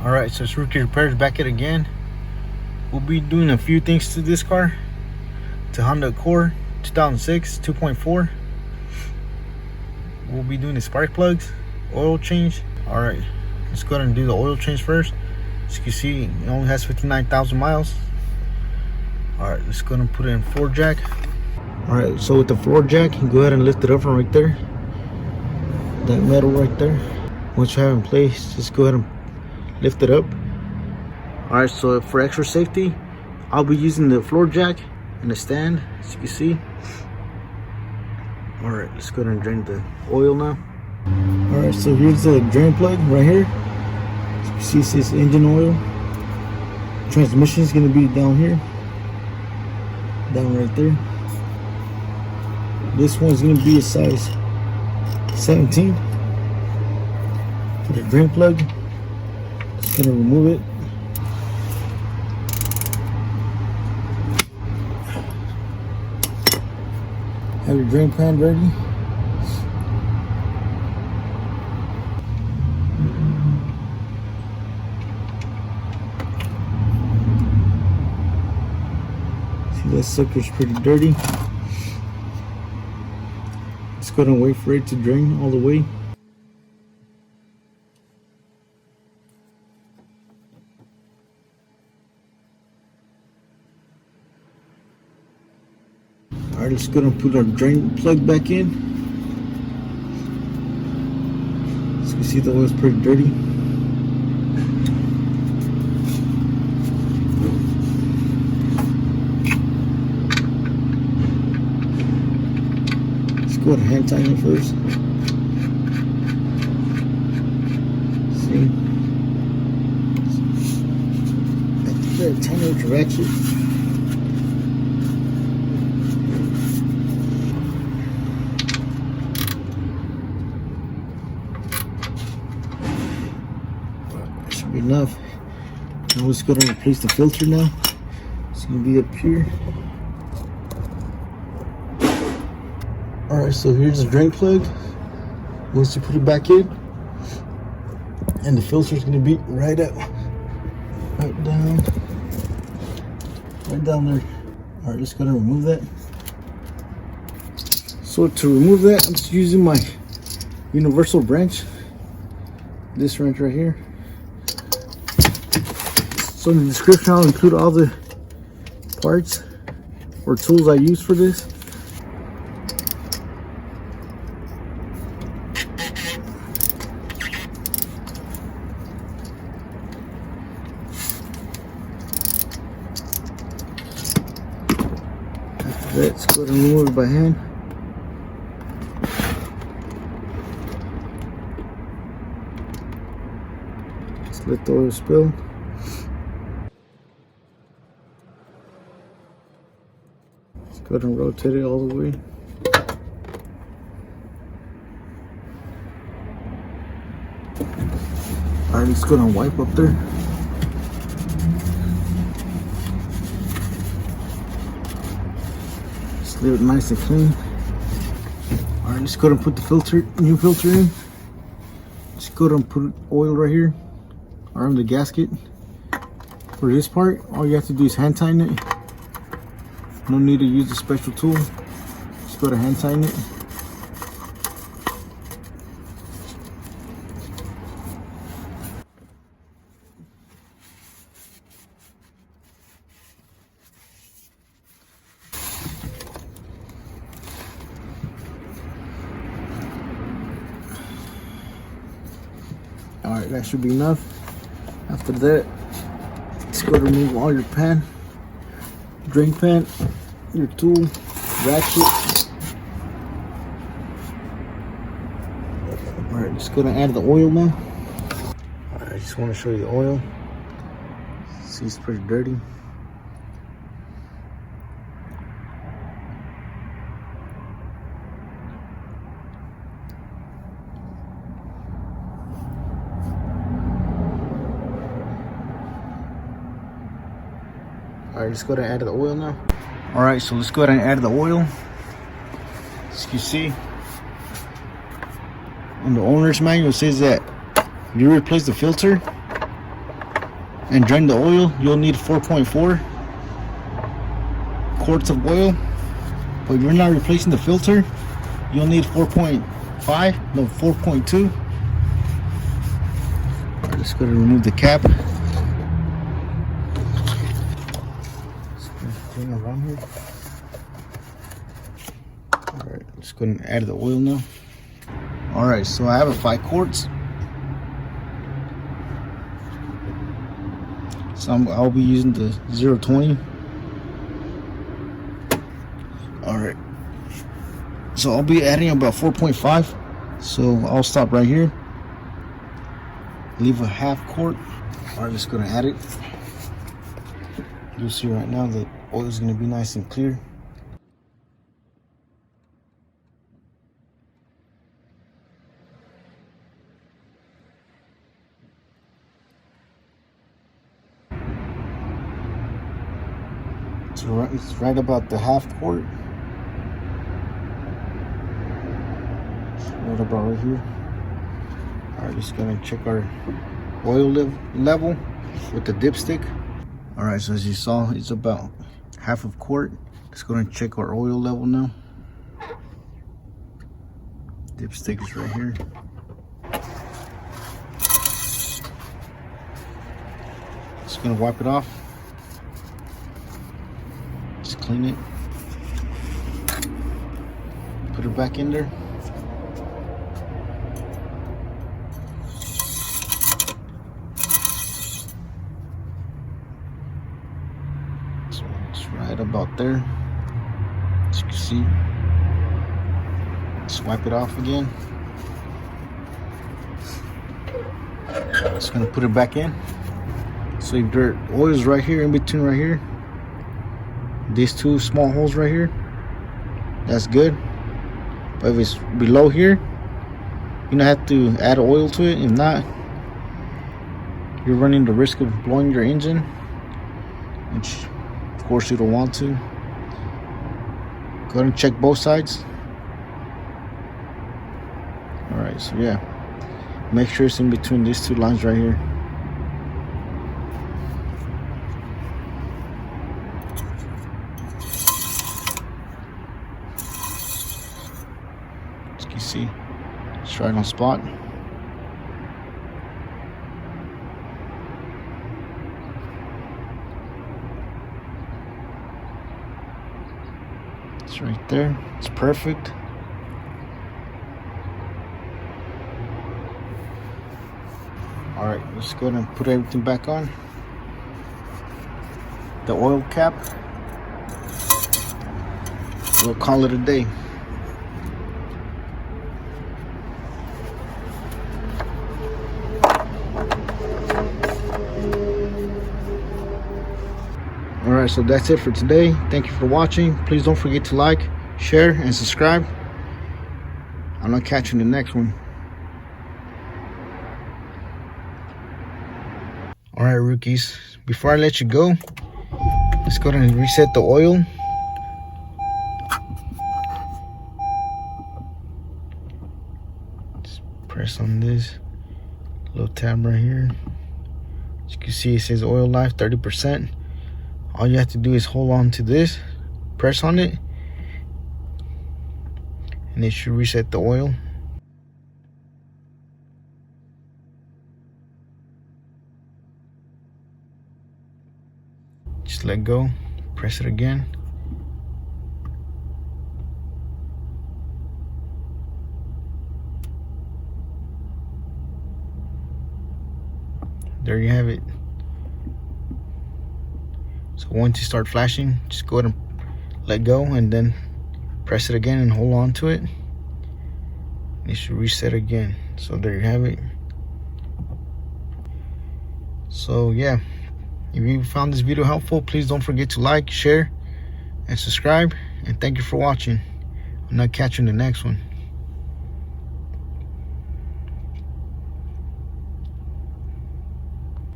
Alright, so it's Rookie Repairs back at again. We'll be doing a few things to this car. To Honda Accord 2006 2.4. We'll be doing the spark plugs, oil change. Alright, let's go ahead and do the oil change first. As you can see, it only has 59,000 miles. Alright, let's go ahead and put it in floor jack. Alright, so with the floor jack, you go ahead and lift it up from right there. That metal right there. Once you have it in place, just go ahead and lift it up. Alright, so for extra safety, I'll be using the floor jack and the stand, as you can see. Alright, let's go ahead and drain the oil now. Alright, so here's the drain plug right here. As you can see, it says engine oil. Transmission is going to be down here. Down right there. This one's going to be a size 17. For the drain plug, just going to remove it. Have your drain pan ready. See, that sucker's pretty dirty. Let's go ahead and wait for it to drain all the way. Alright, let's go ahead and put our drain plug back in. As you can see, the oil's pretty dirty. Let's go ahead and hand tighten it first. See? Very tiny with your ratchet. Enough. Now let's go ahead and replace the filter now. It's gonna be up here. Alright, so here's the drain plug. Once you put it back in, and the filter is gonna be right down there. Alright, let's go ahead and remove that. So to remove that, I'm just using my universal wrench. This wrench right here. So in the description, I'll include all the parts or tools I use for this. After that, let's go ahead and remove it by hand. Just let the oil spill. Go ahead and rotate it all the way. Alright, let's go ahead and wipe up there. Just leave it nice and clean. Alright, let's go ahead and put the new filter in. Just go ahead and put oil right here, around the gasket. For this part, all you have to do is hand tighten it. No need to use a special tool. Just go to hand tighten it. Alright, that should be enough. After that, let's go to remove all your pan. Drain pan, your tool, ratchet. Alright, just gonna add the oil now. Alright, I just want to show you the oil. See, it's pretty dirty. Alright, let's go ahead and add the oil now. Alright, so let's go ahead and add the oil. As you can see, on the owner's manual, it says that if you replace the filter, and drain the oil, you'll need 4.4 quarts of oil. But if you're not replacing the filter, you'll need 4.5, no, 4.2. Alright, let's go to remove the cap. Let's clean around here. Alright, let's go and add the oil now. Alright, so I have a 5 quarts. So I'll be using the 020. Alright, so I'll be adding about 4.5. So I'll stop right here, leave a half quart. Alright, just gonna add it. You'll see right now the oil is gonna be nice and clear. It's right about the half quart. It's right about right here. Alright, just gonna check our oil level with the dipstick. Alright, so as you saw, it's about half of quart. Let's go and check our oil level now. Dipstick is right here. Just gonna wipe it off. Just clean it. Put it back in there. So it's right about there. As you can see. Just wipe it off again. Just gonna put it back in. So if your oil is right here, in between right here, these 2 small holes right here, that's good. But if it's below here, you don't have to add oil to it. If not, you're running the risk of blowing your engine, which of course you don't want to. Go ahead and check both sides. Alright, so yeah, make sure it's in between these 2 lines right here. As you can see, it's right on spot. It's right there. It's perfect. Alright, let's go ahead and put everything back on. The oil cap. We'll call it a day. Alright, so that's it for today. Thank you for watching. Please don't forget to like, share, and subscribe. I'm gonna catch you in the next one. Alright, rookies, before I let you go, let's go ahead and reset the oil. Just press on this little tab right here. As you can see, it says oil life 30%. All you have to do is hold on to this, press on it, and it should reset the oil. Just let go, press it again. There you have it. So once you start flashing, just go ahead and let go and then press it again and hold on to it. It should reset again. So there you have it. So yeah, if you found this video helpful, please don't forget to like, share, and subscribe. And thank you for watching. I'll catch you in the next one.